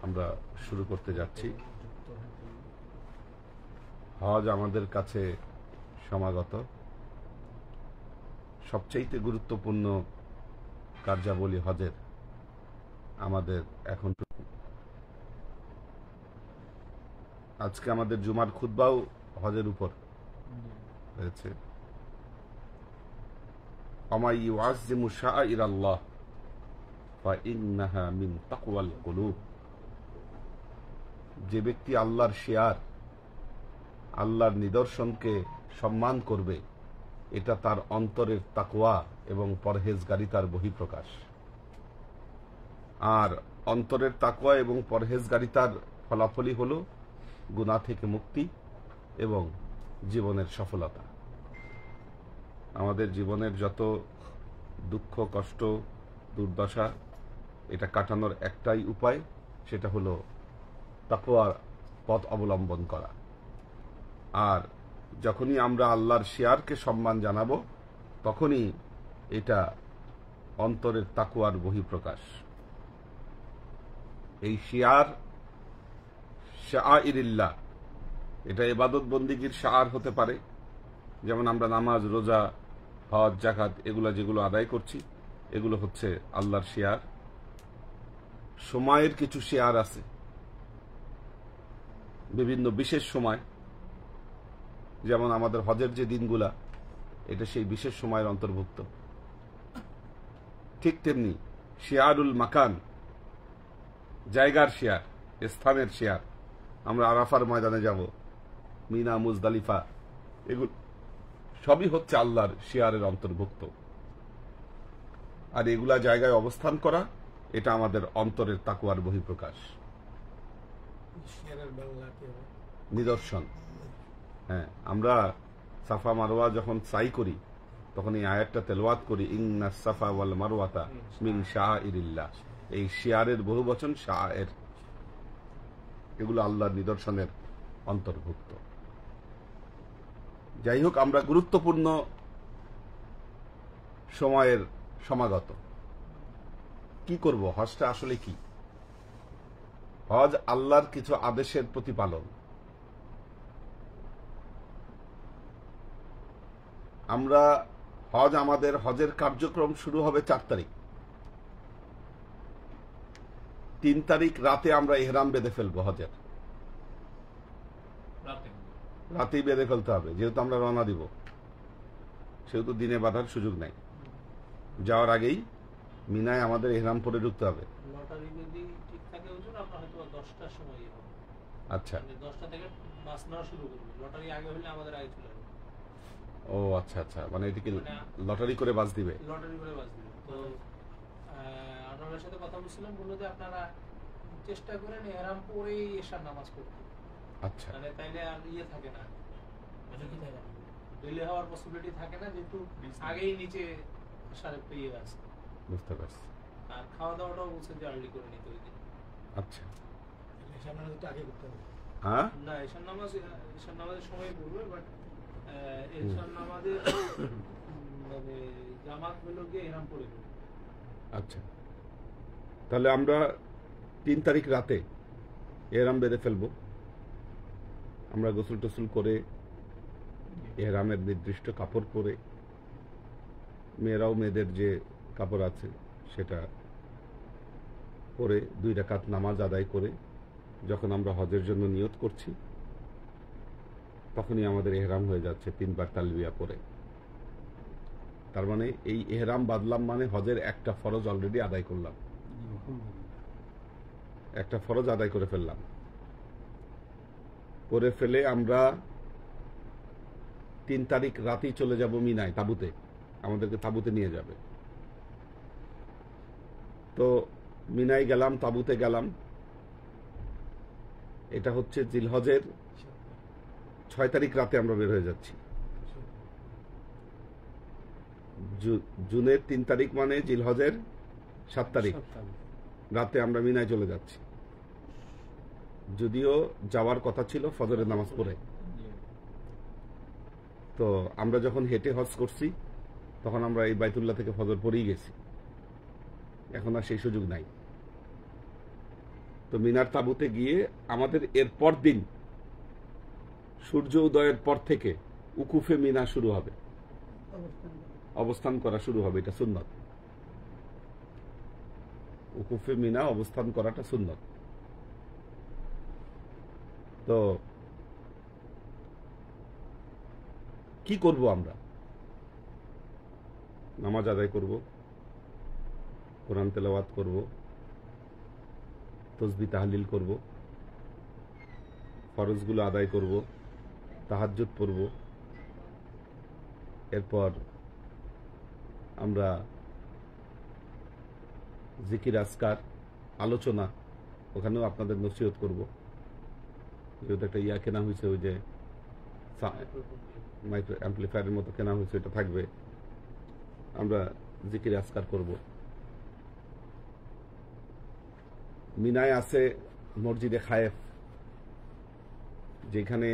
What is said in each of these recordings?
আমরা শুরু করতে যাচ্ছি। হজ আমাদের কাছে সমাগত সবচেয়ে গুরুত্বপূর্ণ কার্যাবলী হজের আমাদের এখন। আজকে আমাদের জুমার খুতবাও হজের উপর হয়েছে। আমাই ইউআযযিমু শাআইরাল্লাহ ফাইন্নাহা মিন তাকওয়াল কুলুব। যে ব্যক্তি আল্লাহর শিয়ার, আল্লাহর নিদর্শনকে সম্মান করবে, এটা তার অন্তরের তাকওয়া এবং পরহেজগারিতার বহিঃপ্রকাশ। আর অন্তরের তাকওয়া এবং পরহেজগারিতার ফলাফলই হল গুনাহ থেকে মুক্তি এবং জীবনের সফলতা। আমাদের জীবনের যত দুঃখ, কষ্ট, দুর্দশা, এটা কাটানোর একটাই উপায়, সেটা হলো তাকওয়ার পথ অবলম্বন করা। আর যখনই আমরা আল্লাহর শিয়ারকে সম্মান জানাবো, তখনই এটা অন্তরের তাকওয়ার বহিঃপ্রকাশ। এই শিয়ার শাআইরিল্লাহ, এটা ইবাদত বন্দিগির শাআর হতে পারে, যেমন আমরা নামাজ, রোজা, হজ, যাকাত এগুলো যেগুলো আদায় করছি, এগুলো হচ্ছে আল্লাহর শিয়ার। সময়ের কিছু শিয়ার আছে, বিভিন্ন বিশেষ সময়, যেমন আমাদের হজের যে দিনগুলা, এটা সেই বিশেষ সময়ের অন্তর্ভুক্ত। ঠিক তেমনি শিয়ারুল মাকান, জায়গার শিয়ার, স্থানের শিয়ার। আমরা আরাফার ময়দানে যাব, মিনা, মুজদালিফা, এগুলো সবই হচ্ছে আল্লাহর শিয়ারের অন্তর্ভুক্ত। আর এগুলা জায়গায় অবস্থান করা, এটা আমাদের অন্তরের তাকওয়ার বহিঃপ্রকাশ, নিদর্শন। হ্যাঁ, আমরা সাফা মারওয়া যখন সাই করি, তখন এই আয়াতটা তেলাওয়াত করি, ইন্নাস সাফা ওয়াল মারওয়াতা মিন শাআইরিল্লাহ। এই শিয়ারের বহুবচন শাআইর, এগুলো আল্লাহর নিদর্শনের অন্তর্ভুক্ত। যাই হোক, আমরা গুরুত্বপূর্ণ সময়ের সমাগত। কি করব? হজটা আসলে কি? হজ আল্লাহর কিছু আদেশের প্রতিপালন। আমরা আমাদের হজের কার্যক্রম শুরু হবে 4 তারিখ। 3 তারিখ রাতে আমরা ইহরাম বেঁধে ফেলবো। হজের রাতেই বেঁধে ফেলতে হবে, যেহেতু আমরা রওনা দিব, সেহেতু দিনে বাঁধার সুযোগ নাই। যাওয়ার আগেই মিনায় আমাদের ইহরাম পরে ঢুকতে হবে। আচ্ছা, ও আচ্ছা আচ্ছা, মানে এটা কি লটারি করে বাস দিবে? লটারি করে বাস দিবে। তো আপনাদের সাথে কথা বলছিলাম, বললো যে আপনারা চেষ্টা করেন ইহরাম পরেই এশার নামাজ পড়তে। আচ্ছা, মানে তাইলে আর ইয়ে থাকে না, মানে কি থাকে, ডিলে হওয়ার পসিবিলিটি থাকে না, যেহেতু আগেই নিচে সারে পেয়ে আছে। বুঝতে পারছি। আর খাওয়া দাওয়াটাও বলছে যে আর্লি করে নিতে ওই দিন। আচ্ছা, এশার নামাজ একটু আগে করতে হবে। হ্যাঁ, না, এশার নামাজের সময় পড়বে, বাট এশার নামাজের মানে জামাত হলো গিয়ে ইহরাম পরে। আচ্ছা, তাহলে আমরা 3 তারিখ রাতে ইহরাম বেঁধে ফেলবো। আমরা গোসল টোসল করে, ইহরামের নির্দিষ্ট কাপড় পরে, মেয়েরাও মেয়েদের যে কাপড় আছে সেটা পরে 2 রাকাত নামাজ আদায় করে, যখন আমরা হজের জন্য নিয়ত করছি, তখনই আমাদের ইহরাম হয়ে যাচ্ছে 3 বার তালবিয়া পরে। তার মানে এই ইহরাম বাঁধলাম মানে হজের একটা ফরজ অলরেডি আদায় করলাম, একটা ফরজ আদায় করে ফেললাম। করে ফেলে আমরা 3 তারিখ রাতেই চলে যাব মিনায়, তাঁবুতে। আমাদেরকে তাঁবুতে নিয়ে যাবে। তো মিনায় গেলাম, তাঁবুতে গেলাম। এটা হচ্ছে জিলহজের 6 তারিখ রাতে আমরা বের হয়ে যাচ্ছি। জুনের 3 তারিখ মানে জিলহজের 7 তারিখ রাতে আমরা মিনায় চলে যাচ্ছি। যদিও যাওয়ার কথা ছিল ফজরের নামাজ পড়ে। তো আমরা যখন হেঁটে হজ করছি, তখন আমরা এই বাইতুল্লাহ থেকে ফজর পড়েই গেছি। এখন আর সেই সুযোগ নাই। তো মিনার তাঁবুতে গিয়ে আমাদের এর পর দিন সূর্য উদয়ের পর থেকে উকুফে মিনা শুরু হবে, অবস্থান করা শুরু হবে। এটা সুন্নত। উকুফে মিনা অবস্থান করাটা সুন্নত। তো কি করব আমরা? নামাজ আদায় করব, কোরআন তেলাওয়াত করব, তসবিহ তাহলিল করব, ফরজগুলো আদায় করব, তাহাজ্জুদ পড়ব। এরপর আমরা জিকির আজকার, আলোচনা, ওখানেও আপনাদের নসিহত করব। যেহেতু একটা ইয়া কেনা হয়েছে, ওই যে মাইক্রো অ্যাম্পলিফায়ারের মতো কেনা হয়েছে, এটা থাকবে। আমরা জিকির আজকার করব। মিনায় আছে মসজিদে খায়েফ, যেখানে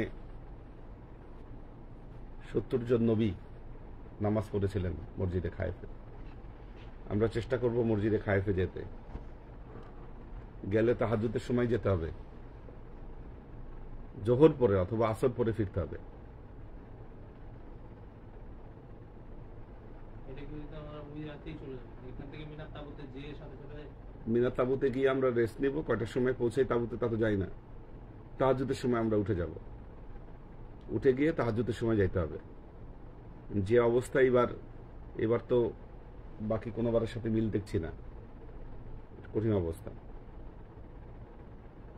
70 জন নবী নামাজ পড়েছিলেন মসজিদে খায়েফে। আমরা চেষ্টা করব মসজিদে খায়েফে যেতে। গেলে তাহাজ্জুদের সময় যেতে হবে, জোহর পরে অথবা আসর পরে ফিরতে হবে। মিনার তাঁবুতে গিয়ে আমরা রেস্ট নিব। কয়টার সময় পৌঁছাই তাঁবুতে তা তো যাই না। তাহাজ্জুদের সময় আমরা উঠে যাব। উঠে গিয়ে তাহাজ্জুদের সময় যাইতে হবে। যে অবস্থা এবার তো বাকি কোনোবারের সাথে মিল দেখছি না, কঠিন অবস্থা।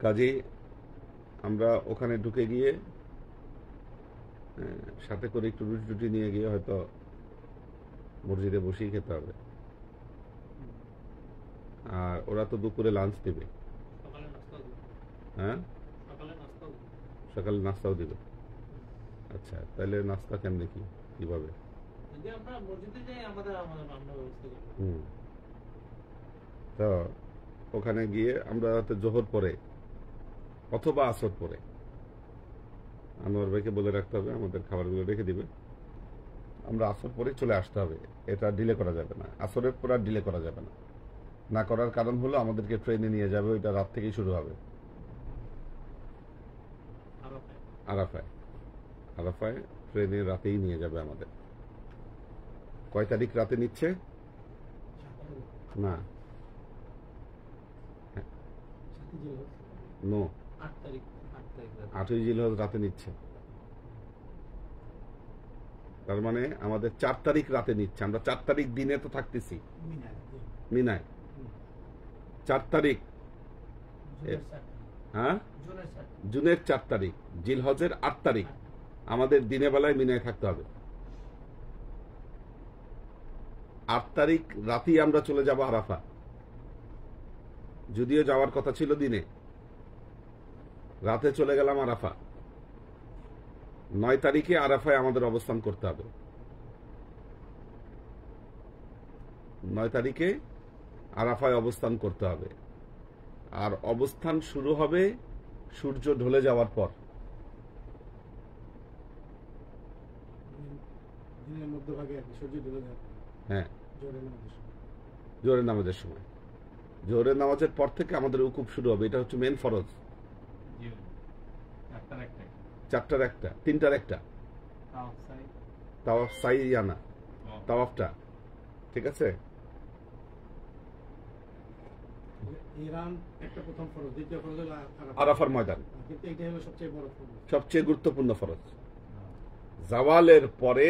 কাজে আমরা ওখানে ঢুকে গিয়ে সাথে করে একটু রুটি টুটি নিয়ে গিয়ে হয়তো মসজিদে বসেই খেতে হবে। আর ওরা তো দুপুরে লাঞ্চ দেবে। হ্যাঁ, সকালে নাস্তাও দিবে। আচ্ছা, তাহলে নাস্তা কেমনে কিভাবে? তো ওখানে গিয়ে আমরা হয়তো জোহর পরে অথবা আসর পরে, আনোয়ার ভাইকে বলে রাখতে হবে আমাদের খাবারগুলো রেখে দিবে। আমরা আসর পরে চলে আসতে হবে। এটা ডিলে করা যাবে না। আসরের পর আর ডিলে করা যাবে না। না করার কারণ হলো আমাদেরকে ট্রেনে নিয়ে যাবে, ওইটা রাত থেকেই শুরু হবে। আরাফায় ট্রেনে রাতেই নিয়ে যাবে আমাদের। কয় তারিখ রাতে নিচ্ছে? না, 8ই জিলহজ রাতে নিচ্ছে। তার মানে আমাদের 4 তারিখ রাতে নিচ্ছে। আমরা 4 তারিখ দিনে তো থাকতেছি মিনায়। 4 তারিখ, হ্যাঁ, জুনের 4 তারিখ, জিলহজের 8 তারিখ আমাদের দিনে বেলায় মিনায় থাকতে হবে। 8 তারিখ রাতেই আমরা চলে যাব আরাফা। যদিও যাওয়ার কথা ছিল দিনে, রাতে চলে গেলাম আরাফা। 9 তারিখে আরাফায় আমাদের অবস্থান করতে হবে। 9 তারিখে আরাফায় অবস্থান করতে হবে। আর অবস্থান শুরু হবে সূর্য ঢলে যাওয়ার পর। হ্যাঁ, জোহরের নামাজের সময়। জোহরের নামাজের পর থেকে আমাদের উকুফ শুরু হবে। এটা হচ্ছে মেন ফরজ। 4টার একটা, 3টার একটা তাওয়াফ সাইয়ানা, তাওয়াফটা ঠিক আছে। আরাফার ময়দান সবচেয়ে গুরুত্বপূর্ণ ফরজ। জাওয়ালের পরে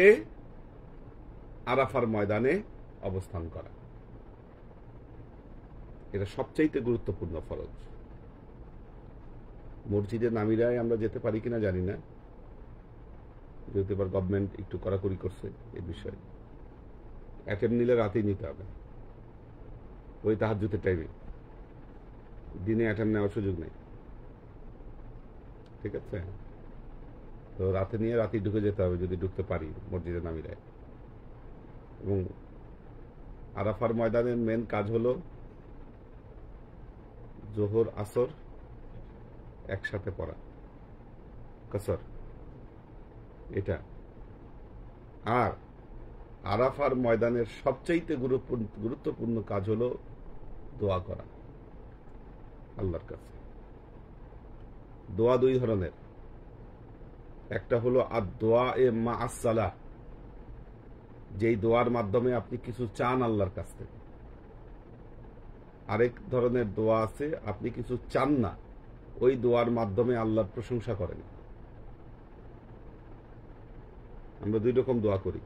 আরাফার ময়দানে অবস্থান করা, এটা সবচাইতে গুরুত্বপূর্ণ ফরজ। মসজিদে নামিরায় আমরা যেতে পারি কিনা জানি না, যেহেতু এবার গভর্নমেন্ট একটু কড়াকড়ি করছে এই বিষয়ে। অ্যাটেম্প নিলে রাতেই নিতে হবে, ওই তাহাজ্জুদের টাইমে। দিনে অ্যাটেম্প নেওয়ার সুযোগ নেই, ঠিক আছে। তো রাতে নিয়ে রাতেই ঢুকে যেতে হবে যদি ঢুকতে পারি মসজিদে নামিরায়। এবং আরাফার ময়দানের মেন কাজ হলো জোহর আসর একসাথে পড়া, কসর, এটা। আর আরাফার ময়দানের সবচাইতে গুরুত্বপূর্ণ কাজ হলো দোয়া করা। আল্লাহর কাছে। দোয়া দুই ধরনের, একটা হলো আদ-দোয়া এ মা আসসালাহ, যেই দোয়ার মাধ্যমে আপনি কিছু চান আল্লাহর কাছ থেকে। আরেক ধরনের দোয়া আছে আপনি কিছু চান না, ওই দোয়ার মাধ্যমে আল্লাহর প্রশংসা করেন। আমরা দুই রকম দোয়া করি।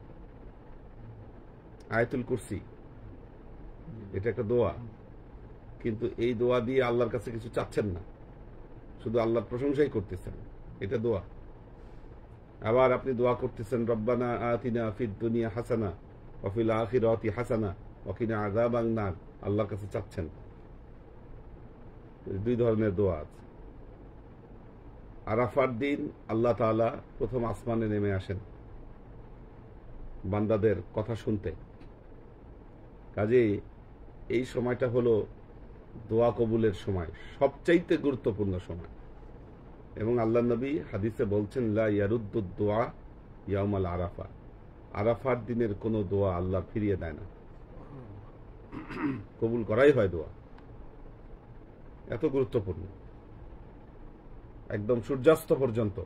আয়াতুল কুরসি এটা একটা দোয়া, কিন্তু এই দোয়া দিয়ে আল্লাহর কাছে কিছু চাচ্ছেন না, শুধু আল্লাহর প্রশংসাই করতেছেন, এটা দোয়া। আবার আপনি দোয়া করতেছেন রব্বানা আতিনা ফিদ দুনিয়া হাসানা ওয়া ফিল আখিরাতি হাসানা ওয়া কিনা আযাবান নার, আল্লাহর কাছে চাচ্ছেন। দুই ধরনের দোয়া আছে। আরাফার দিন আল্লাহ তাআলা প্রথম আসমানে নেমে আসেন বান্দাদের কথা শুনতে। কাজেই এই সময়টা হলো দোয়া কবুলের সময়, সবচাইতে গুরুত্বপূর্ণ সময়। এবং আল্লাহ নবী হাদিসে বলছেন লা ইয়ারুদ্দুদ দোয়া ইয়াউমাল আরাফা, আরাফার দিনের কোনো দোয়া আল্লাহ ফিরিয়ে দেয় না, কবুল করাই হয় দোয়া। এত গুরুত্বপূর্ণ, একদম সূর্যাস্ত পর্যন্ত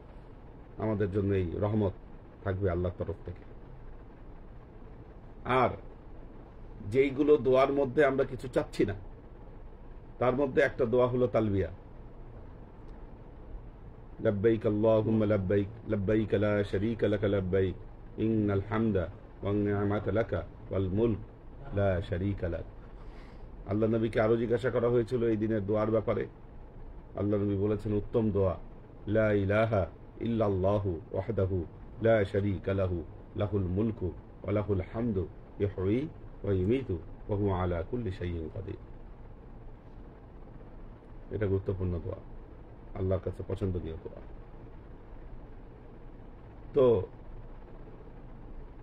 আমাদের জন্য এই রহমত থাকবে আল্লাহর তরফ থেকে। আর যেইগুলো দোয়ার মধ্যে আমরা কিছু চাচ্ছি না, তার মধ্যে একটা দোয়া হলো তালবিয়া, লব্বাইক আল্লাহুম্মা লব্বাইক লব্বাইক লা শারীকা লাকা লব্বাইক ইন্নাল হামদা ওয়ান নি'মাতা লাকা ওয়াল মুলক লা শারীকা লাক। আল্লাহ নবীকে আরো জিজ্ঞাসা করা হয়েছিল এই দিনের দোয়ার ব্যাপারে। আল্লাহ নবী বলেছেন উত্তম দোয়া লা ইলাহা ইল্লাল্লাহু ওয়াহদাহু লা শারীকা লাহু লাহুল মুলকু ওয়া লাহুল হামদু ইহয়ী ওয়া ইউমীতু ওয়া হুয়া আলা কুল্লি শাইইন কাদির। এটা গুরুত্বপূর্ণ দোয়া, আল্লাহর কাছে পছন্দনীয় দোয়া। তো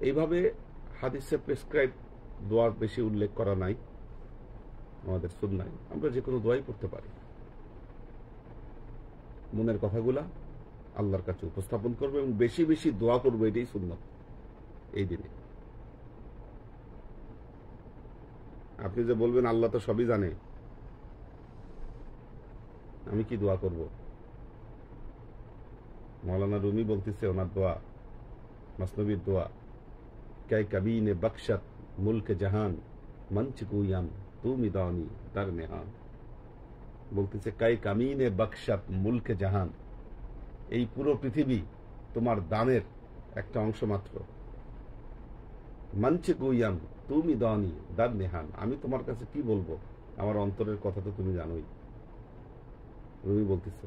এইভাবে হাদিসে প্রেসক্রাইব দোয়া বেশি উল্লেখ করা নাই আমাদের সুন্নায়। আমরা যে কোনো দোয়াই করতে পারি। মনের কথাগুলা আল্লাহর কাছে উপস্থাপন করবে এবং বেশি বেশি দোয়া করবো, এটাই সুন্নাত এই দিনে। আপনি যে বলবেন আল্লাহ তো সবই জানে, আমি কি দোয়া করব? মৌলানা রুমি বলতেছে ওনার দোয়া, মসনবীর দোয়া, কে কবিনে বখশত মুলক জাহান মঞ্চ কুয়াম তুমি দানি দার নেহান। বলতেছে কে কামিনে বখশত মুলক জাহান, এই পুরো পৃথিবী তোমার দানের একটা অংশ মাত্র। মঞ্চ কুয়াম তুমি দানি দার নেহান, আমি তোমার কাছে কি বলবো, আমার অন্তরের কথা তো তুমি জানোই। রুমি বলতেছে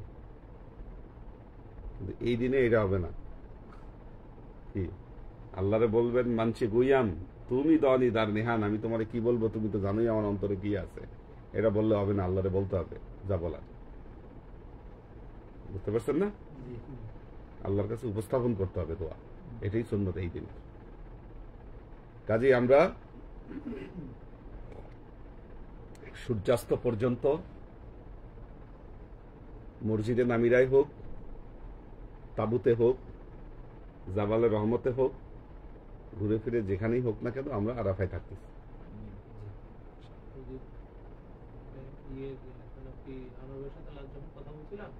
কিন্তু এই দিনে এটা হবে না। কি আল্লাহরে বলবেন মানছি গুইয়াম তুমি দানি দার নেহান, আমি তোমারে কি বলবো, তুমি তো জানোই আমার অন্তরে কি আছে। এটা বললে হবে না, আল্লাহরে বলতে হবে যা বলার। বুঝতে পারছেন না? আল্লাহর কাছে উপস্থাপন করতে হবে দোয়া, এটাই সুন্নত এই দিনে। কাজেই আমরা সূর্যাস্ত পর্যন্ত মসজিদে নামিরাই হোক, তাবুতে হোক, জাবালে রহমতে হোক, ঘুরে ফিরে যেখানেই হোক না কেন আমরা আরাফায় থাকতেছি।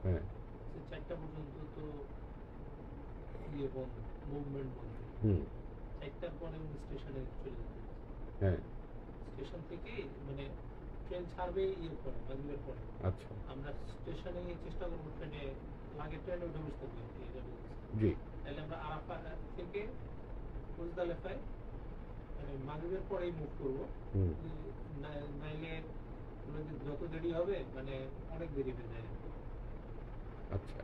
হ্যাঁ, হ্যাঁ, স্টেশন থেকে মানে ট্রেন ছাড়বে মাগরিবের পরে। আচ্ছা, আমরা স্টেশনে চেষ্টা করবো ট্রেনে লাগে ট্রেনে উঠে বসতে হবে। জি, তাহলে আমরা আরাফা থেকে মুজদালিফায় মানে মাগরিবের পরেই মুভ করবো। নাইলে যত দেরি হবে মানে অনেক দেরি হয়ে যায়। আচ্ছা,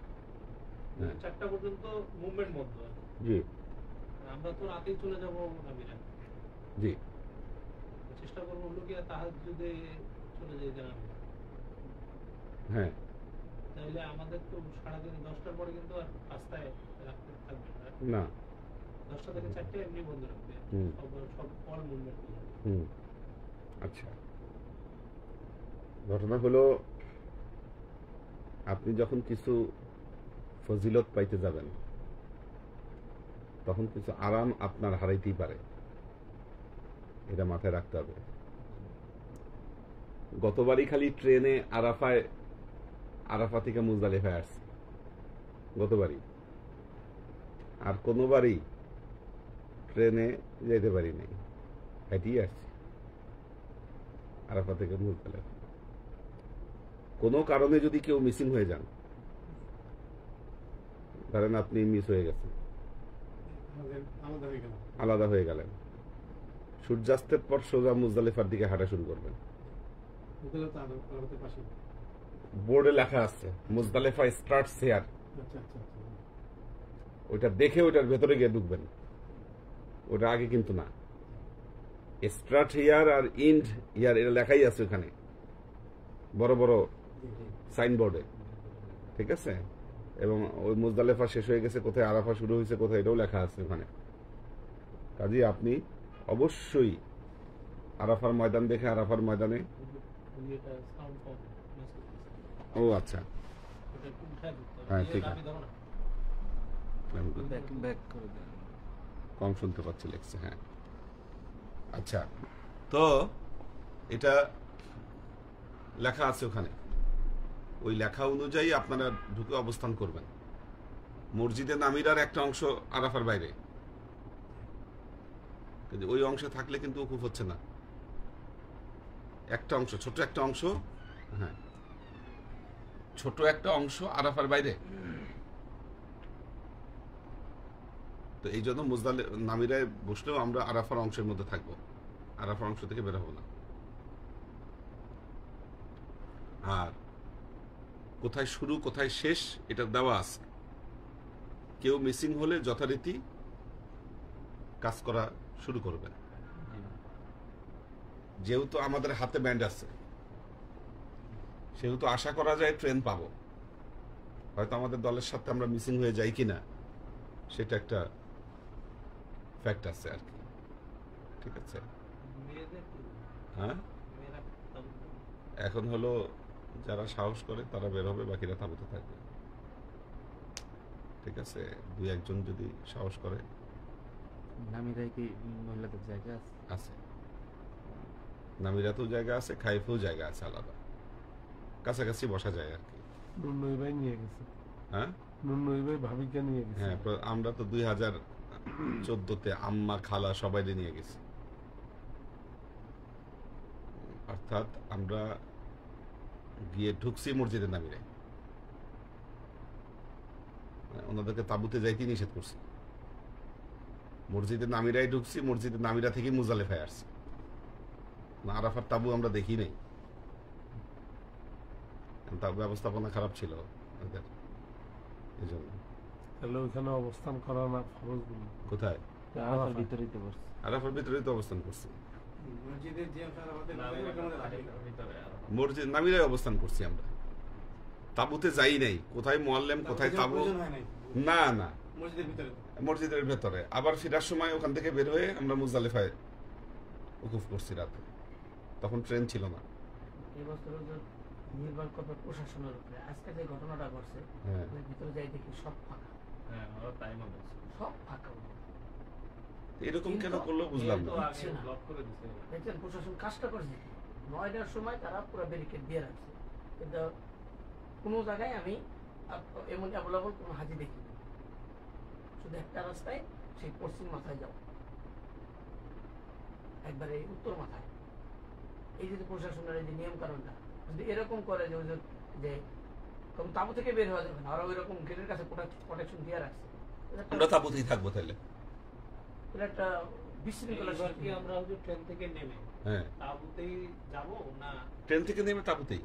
4টা পর্যন্ত মুভমেন্ট বন্ধ। জি, আমরা তো রাতেই চলে যাবো নামিরা। জি, চেষ্টা করবো হলো কি তাহাজ্জুদে চলে যাই জানাবো। হ্যাঁ, তাহলে আমাদের তো সারাদিন 10টার পরে কিন্তু আর রাস্তায় রাখতে থাকবে না। 10টা থেকে 4টা এমনি বন্ধ রাখবে, সব অল মুভমেন্ট। আচ্ছা, ঘটনা হলো আপনি যখন কিছু ফজিলত পাইতে যাবেন তখন কিছু আরাম আপনার হারাইতেই পারে, এটা মাথায় রাখতে হবে। গতবারই খালি ট্রেনে আরাফায় আরাফা থেকে মুজদালিফায় আসছি গতবারই, আর কোনোবারই ট্রেনে যেতে পারি নাই, হেঁটেই আসছি আরাফা থেকে মুজদালিফা। কোনো কারণে যদি কেউ মিসিং হয়ে যান, ধরেন আপনি মিস হয়ে গেছেন, আলাদা হয়ে গেলেন, সূর্যাস্তের পর সোজা মুজদালিফার দিকে হাঁটা শুরু করবেন। বোর্ডে লেখা আছে মুজদালিফা স্টার্টস হিয়ার, ওইটা দেখে ওইটার ভেতরে গিয়ে ঢুকবেন, ওটা আগে কিন্তু না। স্টার্ট হিয়ার আর ইন্ড হিয়ার এটা লেখাই আছে ওখানে বড় বড় সাইনবোর্ডে, ঠিক আছে। এবং ওই মুজদালিফা শেষ হয়ে গেছে কোথায়, আরাফা শুরু হয়েছে কোথায়, এটাও লেখা আছে ওখানে। কাজেই আপনি অবশ্যই আরাফার ময়দান দেখে আরাফার ময়দানে, ও আচ্ছা, হ্যাঁ ঠিক আছে, কম শুনতে পাচ্ছি লেখছে, হ্যাঁ আচ্ছা। তো এটা লেখা আছে ওখানে, ওই লেখা অনুযায়ী আপনারা ঢুকে অবস্থান করবেন। মসজিদে নামিরার একটা অংশ আরাফার বাইরে, কিন্তু ওই অংশে থাকলে কিন্তু উকুফ হচ্ছে না। একটা অংশ, ছোট একটা অংশ, হ্যাঁ ছোট একটা অংশ আরাফার বাইরে। তো এই জন্য নামিরায় বসলেও আমরা আরাফার অংশের মধ্যে থাকবো, আরাফার অংশ থেকে বের হবো না। আর কোথায় শুরু কোথায় শেষ এটা দেওয়া আছে, কেউ মিসিং হলে যথারীতি কাজ করা শুরু করবেন। যেহেতু আমাদের হাতে ব্যান্ড আছে, সেহেতু আশা করা যায় ট্রেন পাবো। হয়তো আমাদের দলের সাথে আমরা মিসিং হয়ে যাই কিনা সেটা একটা ফ্যাক্ট আছে আর কি, ঠিক আছে। হ্যাঁ এখন হলো যারা সাহস করে তারা বের হবে, বাকিরা তাঁবুতে থাকবে, ঠিক আছে। দুই একজন যদি সাহস করে। নামিরায় কি মহিলাদের জায়গা আছে, নামিরাতেও জায়গা আছে, খাইফেও জায়গা আছে, আলাদা কাছাকাছি বসা যায় আর কি। নুন্নই ভাই নিয়ে গেছে, হ্যাঁ নুন্নই ভাই ভাবিকে নিয়ে গেছে। হ্যাঁ আমরা তো 2014-তে আম্মা খালা সবাই নিয়ে গেছি। অর্থাৎ আমরা গিয়ে ঢুকছি মসজিদে নামিরায়, ওনাদেরকে তাঁবুতে যাইতে নিষেধ করছি। মসজিদে নামিরায় ঢুকছি, মসজিদে নামিরা থেকে মুজদালিফায় আসছি, না আরাফার তাঁবু আমরা দেখি নাই। তার ব্যবস্থাপনা খারাপ ছিল ওদের, এই জন্য। তাহলে ওইখানে অবস্থান করা না ফরজ বলি। কোথায়? আরাফার ভিতরেই তো বসছে। আরাফার ভিতরেই তো অবস্থান করছি, মসজিদ নামিরায় অবস্থান করছি আমরা, তাঁবুতে যাই নাই। কোথায় মুআল্লিম কোথায় তাঁবু, না না মসজিদের ভেতরে। আবার ফেরার সময় ওখান থেকে বের হয়ে আমরা মুজদালিফায় উকুফ করছি রাতে, তখন ট্রেন ছিল না। নির্ভর করবে প্রশাসনের উপরে। আজকে যে ঘটনাটা ঘটছে, ভিতরে যাই দেখি সব ফাঁকা, সব ফাঁকা। এরকম কেন করলো বুঝলাম না। দেখছেন প্রশাসন কাজটা করছে, 9টার সময় তারা পুরো ব্যারিকেড দিয়ে রাখছে, কিন্তু কোনো জায়গায় আমি এমন অ্যাভেলেবল কোনো হাজি দেখিনি। শুধু একটা রাস্তায়, সেই পশ্চিম মাথায় যাও, একবারে উত্তর মাথায়। এই যে প্রশাসনের এই যে নিয়ম কানুনটা যদি এরকম করে যে তাঁবু থেকে বের হওয়া যাবে না, আর ওই রকম গেটের কাছে প্রোটেকশন দিয়ে রাখছে, আমরা তাঁবুতেই থাকবো তাহলে। একটা বিশৃঙ্খলা। আমরা ট্রেন থেকে নেমে তাঁবুতেই যাব না, ট্রেন থেকে নেমে তাঁবুতেই,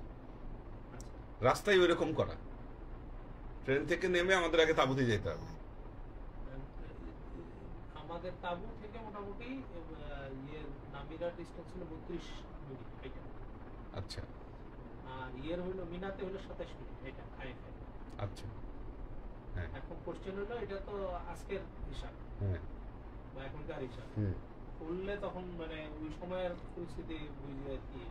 রাস্তায় ওইরকম করা। ট্রেন থেকে নেমে আমাদের আগে তাঁবুতেই যেতে হবে। আমাদের তাঁবু থেকে মোটামুটি নামিরার ডিসটেন্স ছিল 32 মিনিট। আচ্ছা, আর হইলো মিনাতে হইলো 27 মিনিট, এটা খাইফে। আচ্ছা, হ্যাঁ। এখন কোশ্চেন হলো, এটা তো আজকের হিসাব, হ্যাঁ, বা এখনকার হিসাব। খুললে তখন মানে ওই সময়ের পরিস্থিতি বুঝে আর কি।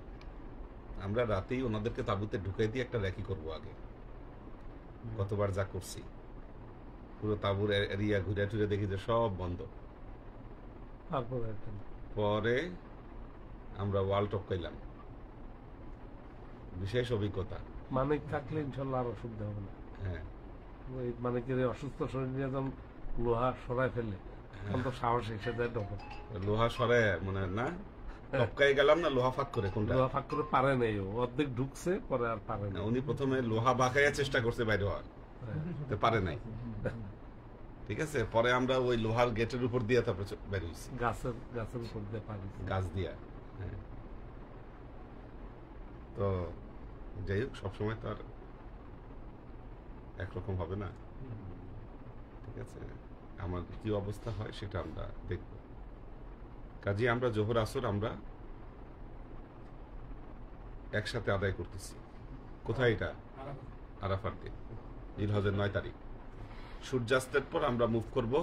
আমরা রাতেই ওনাদেরকে তাঁবুতে ঢুকাই দিয়ে একটা র্যাকি করবো আগে, গতবার যা করছি। পুরো তাঁবুর এরিয়া ঘুরে টুরে দেখি যে সব বন্ধ। পরে আমরা ওয়াল টপকাইলাম, বিশেষ অভিজ্ঞতা। মানিক থাকলে ইনশাল্লাহ আর অসুবিধা হবে না। হ্যাঁ ওই মানিকের এই অসুস্থ শরীর নিয়ে যখন লোহা সরাই ফেলে তখন তো সাহস এসে যায় ডবল। লোহা সরে মানে না টপকাই গেলাম না লোহা ফাঁক করে কোনটা লোহা ফাঁক করে পারে নাই, ও অর্ধেক ঢুকছে পরে আর পারে না। উনি প্রথমে লোহা বাঁকাইয়া চেষ্টা করছে বাইরে হওয়ার, তো পারে নাই। ঠিক আছে, পরে আমরা ওই লোহার গেটের উপর দিয়ে তারপরে বের হইছি, গাছের উপর দিয়ে পারি গাছ দিয়া। হ্যাঁ, তো যাই হোক সবসময় তো আর একরকম হবে না। ঠিক আছে, আমার কি অবস্থা হয় সেটা আমরা দেখব। কাজে আমরা জোহর আসর আমরা একসাথে আদায় করতেছি। কোথায় এটা? আরাফার দিন, জিলহজের 9 তারিখ। সূর্যাস্তের পর আমরা মুভ করব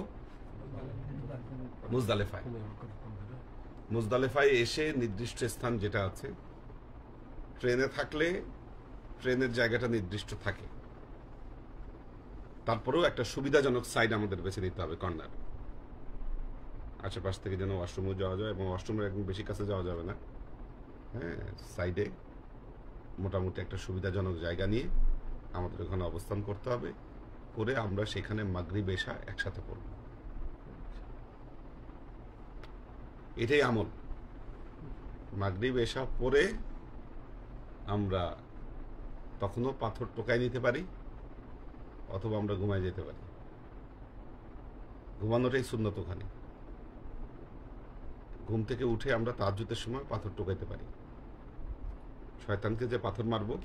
মুজদালেফায়। মুজদালেফায় এসে নির্দিষ্ট স্থান যেটা আছে, ট্রেনে থাকলে ট্রেনের জায়গাটা নির্দিষ্ট থাকে, তারপরেও একটা সুবিধাজনক সাইড আমাদের বেছে নিতে হবে, কর্নার। আশেপাশ থেকে যেন ওয়াশরুমে যাওয়া যায়, এবং ওয়াশরুমের একদম বেশি কাছে যাওয়া যাবে না। হ্যাঁ, সাইডে মোটামুটি একটা সুবিধাজনক জায়গা নিয়ে আমাদের ওখানে অবস্থান করতে হবে, করে আমরা সেখানে মাগরিব এশা একসাথে পড়ব। এটাই আমল। মাগরিব এশা পরে আমরা তখনও পাথর টোকাই নিতে পারি, অথবা আমরা ঘুমায় যেতে পারি। ঘুমানোটাই সুন্নত। ওখানে ঘুম থেকে উঠে আমরা তাহাজ্জুদের সময় পাথর টোকাইতে পারি। শয়তানকে যে পাথর মারবো,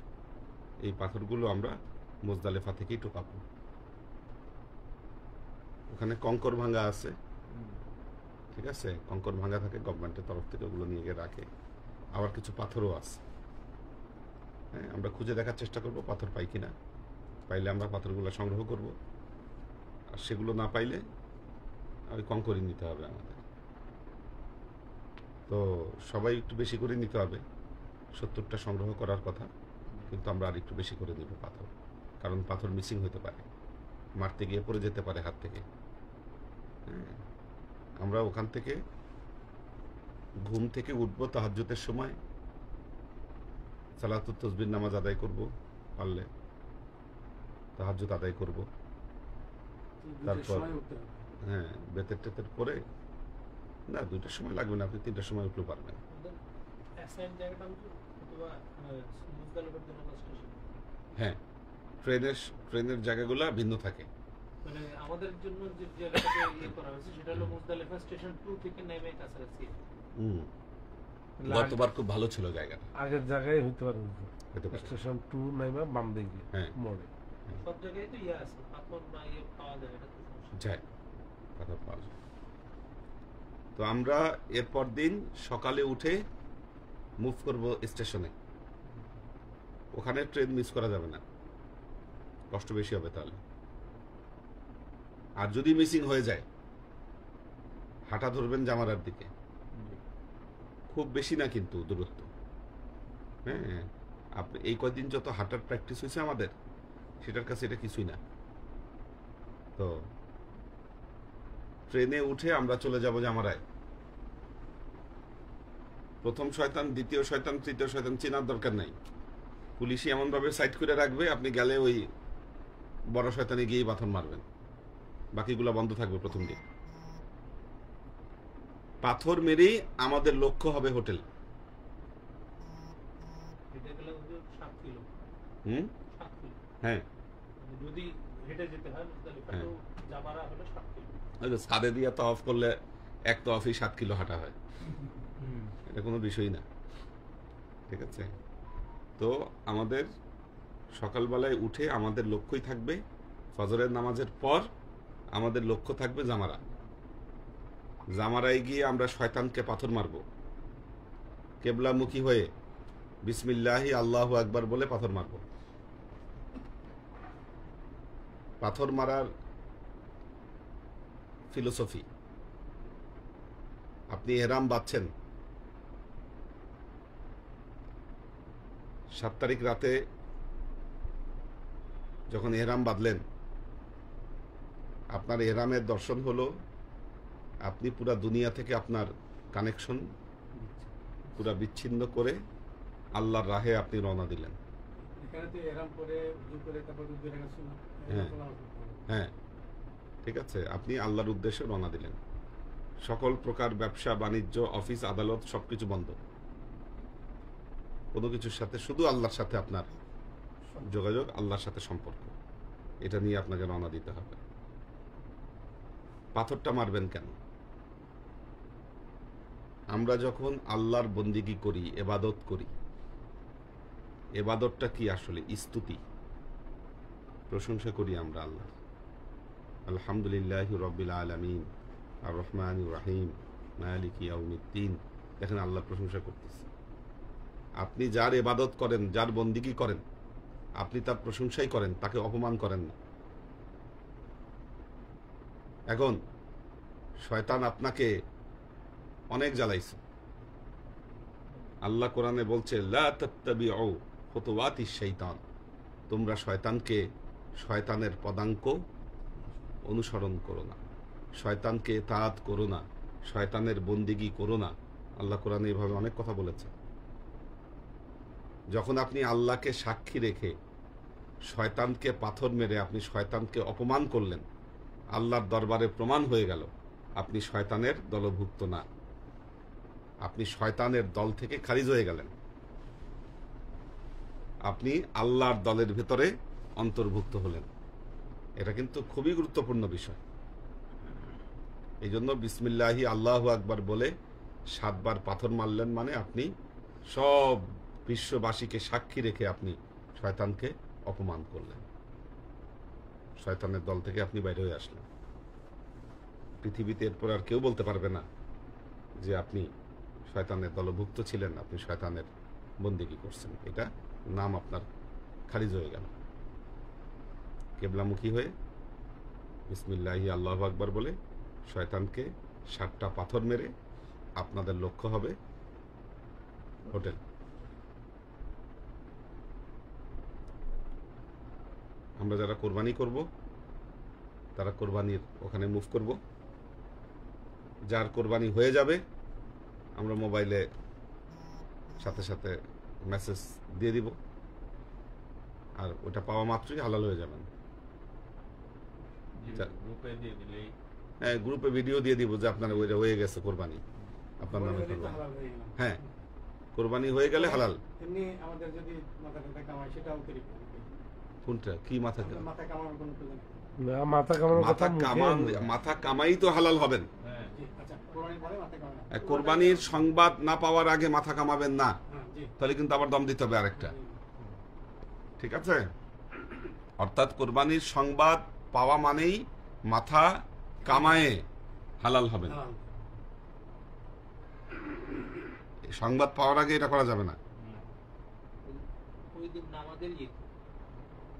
এই পাথরগুলো আমরা মুজদালেফা থেকেই টোকাবো। ওখানে কঙ্কর ভাঙ্গা আছে, ঠিক আছে, কঙ্কর ভাঙ্গা থাকে, গভর্নমেন্টের তরফ থেকে ওগুলো নিয়ে গিয়ে রাখে। আবার কিছু পাথরও আছে। হ্যাঁ, আমরা খুঁজে দেখার চেষ্টা করব পাথর পাই কিনা। পাইলে আমরা পাথরগুলো সংগ্রহ করব, আর সেগুলো না পাইলে ওই কঙ্করই নিতে হবে আমাদের। তো সবাই একটু বেশি করে নিতে হবে। 70টা সংগ্রহ করার কথা, কিন্তু আমরা আর একটু বেশি করে নিব পাথর, কারণ পাথর মিসিং হতে পারে, মারতে গিয়ে পড়ে যেতে পারে হাত থেকে। হ্যাঁ, আমরা ওখান থেকে ঘুম থেকে উঠবো তাহাজ্জুদের সময়, সালাতুত তাসবিহ নামাজ আদায় করব, পারলে তাহাজ্জুদ আদায় করব। তারপর হ্যাঁ, বেতের টেতের পরে, না 2টার সময় লাগবে না, আপনি 3টার সময় উঠলেও পারবেন। হ্যাঁ, ট্রেনের জায়গাগুলো ভিন্ন থাকে। মানে আমাদের জন্য যে জায়গাটাকে ইয়ে করা হয়েছে সেটা হলো মুজদালিফা স্টেশন 2 থেকে নেমে কাছাকাছি। গতবার খুব ভালো ছিল জায়গাটা। আগের জায়গায় হইতে পারে, হতে পারে। স্টেশন 2 নাইবা বাম দিকে হ্যাঁ, মোড়ে। সব জায়গায় তো ইয়ে আছে, পাথর না ইয়ে পাওয়া যায়, এটা তো সমস্যা। যায়, পাথর পাওয়া যায়। তো আমরা এরপর দিন সকালে উঠে মুভ করব স্টেশনে। ওখানে ট্রেন মিস করা যাবে না, কষ্ট বেশি হবে তাহলে। আর যদি মিসিং হয়ে যায়, হাঁটা ধরবেন জামারার দিকে। খুব বেশি না কিন্তু দূরত্ব। হ্যাঁ, আপনি এই কয়দিন যত হাঁটার প্র্যাকটিস হয়েছে আমাদের, সেটার কাছে এটা কিছুই না। তো ট্রেনে উঠে আমরা চলে যাব জামারায়। প্রথম শয়তান, দ্বিতীয় শয়তান, তৃতীয় শয়তান চেনার দরকার নাই। পুলিশই এমনভাবে সাইড করে রাখবে, আপনি গেলে ওই বড় শয়তানে গিয়েই পাথর মারবেন, বাকিগুলো বন্ধ থাকবে প্রথম দিন। পাথর মেরেই আমাদের লক্ষ্য হবে হোটেল। হেঁটে গেলে 7 কিলো। 7 কিলো। হ্যাঁ, যদি হেঁটে যেতে হয় মুজদালিফা তো জামারা হলো 7 কিলো। ওই যে সাদে দিয়ে তওয়াফ করলে এক তওয়াফই 7 কিলো হাঁটা হয়, এটা কোনো বিষয় না। ঠিক আছে, তো আমাদের সকালবেলায় উঠে আমাদের লক্ষ্যই থাকবে, ফজরের নামাজের পর আমাদের লক্ষ্য থাকবে জামারা। জামারায় গিয়ে আমরা শয়তানকে পাথর মারব, কেবলামুখী হয়ে বিসমিল্লাহি আল্লাহু আকবার বলে পাথর মারব। পাথর মারার ফিলোসফি, আপনি এহরাম বাঁধছেন, 7 তারিখ রাতে যখন এহরাম বাঁধলেন, আপনার এহরামের দর্শন হলো আপনি পুরা দুনিয়া থেকে আপনার কানেকশন পুরা বিচ্ছিন্ন করে আল্লাহর রাহে আপনি রওনা দিলেন। এখানে তো এরাম করে উজু করে তারপর 2 রাকাত সুন্নাত হ্যাঁ। হ্যাঁ, ঠিক আছে, আপনি আল্লাহর উদ্দেশ্যে রওনা দিলেন। সকল প্রকার ব্যবসা বাণিজ্য অফিস আদালত সবকিছু বন্ধ, কোনো কিছুর সাথে শুধু আল্লাহর সাথে আপনার যোগাযোগ, আল্লাহর সাথে সম্পর্ক, এটা নিয়ে আপনাকে রওনা দিতে হবে। পাথরটা মারবেন কেন? আমরা যখন আল্লাহর বন্দিগি করি, এবাদত করি, এবাদতটা কি আসলে? স্তুতি, প্রশংসা করি আমরা আল্লাহ। আলহামদুলিল্লাহি রাব্বিল আলামিন আর রহমানির রহিম মালিকি ইয়াউমিদ্দিন। দেখেন আল্লাহ প্রশংসা করতেছে। আপনি যার ইবাদত করেন, যার বন্দিগি করেন, আপনি তার প্রশংসাই করেন, তাকে অপমান করেন না। এখন শয়তান আপনাকে অনেক জ্বালাইছে। আল্লাহ কোরআনে বলছে লা তাত্তাবিউ খুতুওয়াতিশ শাইতান, তোমরা শয়তানকে, শয়তানের পদাঙ্ক অনুসরণ করো না, শয়তানকে তাআত করো না, শয়তানের বন্দিগি করো না। আল্লাহ কোরআনে এভাবে অনেক কথা বলেছে। যখন আপনি আল্লাহকে সাক্ষী রেখে শয়তানকে পাথর মেরে আপনি শয়তানকে অপমান করলেন, আল্লাহর দরবারে প্রমাণ হয়ে গেল আপনি শয়তানের দলভুক্ত না, আপনি শয়তানের দল থেকে খারিজ হয়ে গেলেন, আপনি আল্লাহর দলের ভেতরে অন্তর্ভুক্ত হলেন। এটা কিন্তু খুবই গুরুত্বপূর্ণ বিষয়। এই জন্য বিসমিল্লাহি আল্লাহু আকবার বলে 7 বার পাথর মারলেন, মানে আপনি সব বিশ্ববাসীকে সাক্ষী রেখে আপনি শয়তানকে অপমান করলেন, শয়তানের দল থেকে আপনি বাইরে হয়ে আসলেন। পৃথিবীতে এরপর আর কেউ বলতে পারবে না যে আপনি শয়তানের দলভুক্ত ছিলেন, আপনি শয়তানের বন্দিগি করছেন। এটা নাম আপনার খারিজ হয়ে গেল। কেবলামুখী হয়ে বিসমিল্লাহি আল্লাহু আকবার বলে শয়তানকে 7টা পাথর মেরে আপনাদের লক্ষ্য হবে হোটেল। আমরা যারা কোরবানি করব তারা কোরবানির ওখানে মুভ করব। যার কোরবানি হয়ে যাবে আমরা মোবাইলে সাথে সাথে মেসেজ দিয়ে দিব, আর ওটা পাওয়া মাত্রই হালাল হয়ে যাবেন। হ্যাঁ, গ্রুপে ভিডিও দিয়ে দিব যে আপনার ওইটা হয়ে গেছে কোরবানি, আপনার নামে কোরবানি। হ্যাঁ, কোরবানি হয়ে গেলে হালাল। এমনি আমাদের যদি মাথা টাথা কামাই সেটাও করি। কোনটা কি মাথা মাথা কামানোর কোনো প্রয়োজন নেই। না, মাথা কামানোর কথা মাথা কামাই তো হালাল হবেন। জি, আচ্ছা, কোরবানির পরে মাথা কামানো। কোরবানির সংবাদ না পাওয়ার আগে মাথা কামাবেন না, জি। তাহলে কিন্তু আবার দম দিতে হবে আরেকটা। ঠিক আছে? অর্থাৎ কোরবানির সংবাদ পাওয়া মানেই মাথা কামায়ে হালাল হবেন। সংবাদ পাওয়ার আগে এটা করা যাবে না। ওই দিন নামাজের ঈদ,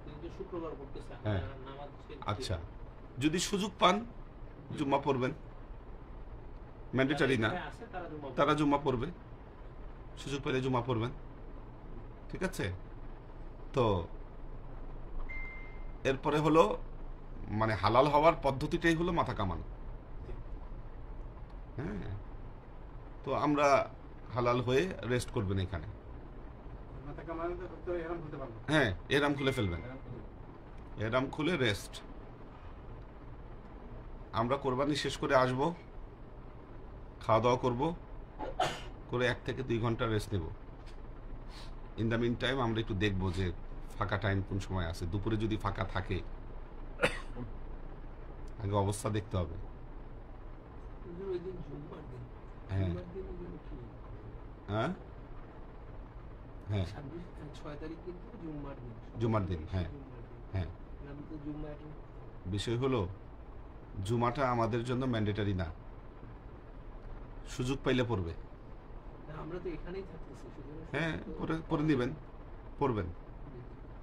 কিন্তু শুক্রবার পড়তেছে। হ্যাঁ। নামাজ আচ্ছা, যদি সুযোগ পান জুম্মা পড়বেন, ম্যান্ডেটরি না, তারা জুম্মা পড়বে, সুযোগ পেলে জুম্মা পড়বেন। ঠিক আছে? তো এরপরে হলো মানে হালাল হওয়ার পদ্ধতিটাই হলো মাথা কামানো। হ্যাঁ, তো আমরা হালাল হয়ে রেস্ট করবেন এখানে। মাথা কামানো তো এরকম হতে পারবে। হ্যাঁ, এরাম খুলে ফেলবেন, এরাম খুলে রেস্ট। আমরা কোরবানি শেষ করে আসব, খাওয়া দাওয়া করব, করে 1 থেকে 2 ঘন্টা রেস্ট নেব। ইন দ্য মিন টাইম আমরা একটু দেখব যে ফাঁকা টাইম কোন সময় আছে। দুপুরে যদি ফাঁকা থাকে, আগে অবস্থা দেখতে হবে। হ্যাঁ হ্যাঁ হ্যাঁ, 6 তারিখ কিন্তু জুম্মার দিন। জুমার দিন। হ্যাঁ হ্যাঁ, বিষয় হলো জুমাটা আমাদের জন্য ম্যান্ডেটরি না, সুযোগ পাইলে পড়বে। আমরা তো এখানেই থাকতেছি। হ্যাঁ, পরে নেবেন, পড়বেন।